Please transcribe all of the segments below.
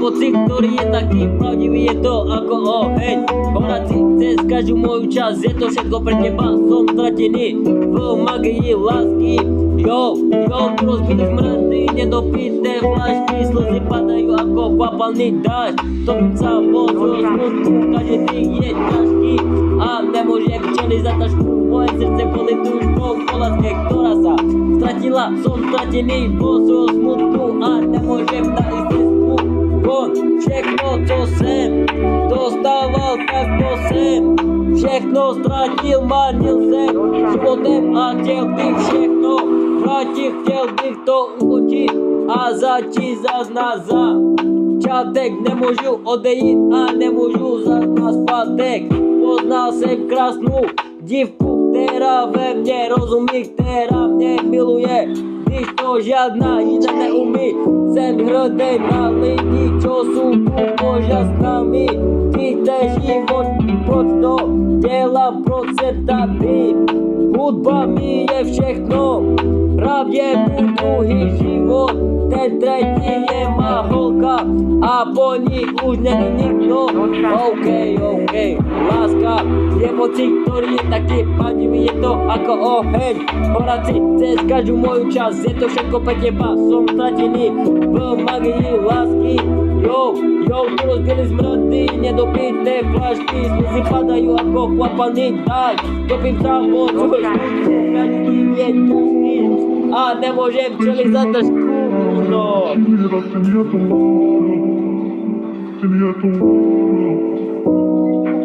pocit, ktorý je taký pravdivý, je to ako oheň. Horať si cez každú moju časť, je to všetko pre teba, som stratený v magii lásky. Jo, tu rozbili smrdy, nedopité flašky, slzy padajú ako kvapalný dážď. Topím sa vo svojom smutku, každý dých je ťažký a nemôžem čeliť za tašku. Moje srdce boli túžbou po láske, ktorá sa stratila. Som stratený vo svojom smutku a nemôžem nájsť cestu von. Všechno, co sem dostával, tak to sem všechno stratil, marnil sem životem a chtěl bych všechno vrátit, chtěl bych to ukončit a začít zas na začátek. Nemůžu odejít a nemůžu zas na zpátek. Poznal jsem krásnou dívku, která ve mně rozumí, která mě miluje, když to žádná jiná neumí. Jsem hrdý na lidi, čo sú tu možná s nami. Víte život, proč to dělám, proč jsem tady. Hudba mi je všechno, právě můj druhý život. Ten třetí je má holka a po ní už není nikto. OK, láska je pocit, ktorý je taký pravdivý, je to ako oheň. Horať si cez každú moju časť, je to všetko pre teba, som stratený v magii lásky. Jo, tu rozbili smrdy, nedopité flašky, slzy padajú ako kvapalný dážď. Topím sa vo svojom smutku, každý je ťažký a nemôžem čeliť za tašku. No. Tenía tu oro,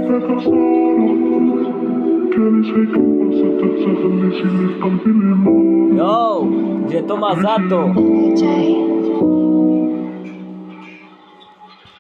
deja solo. Quieres que pase, te feliz y le están pidiendo. Jo, že to má za to. DJ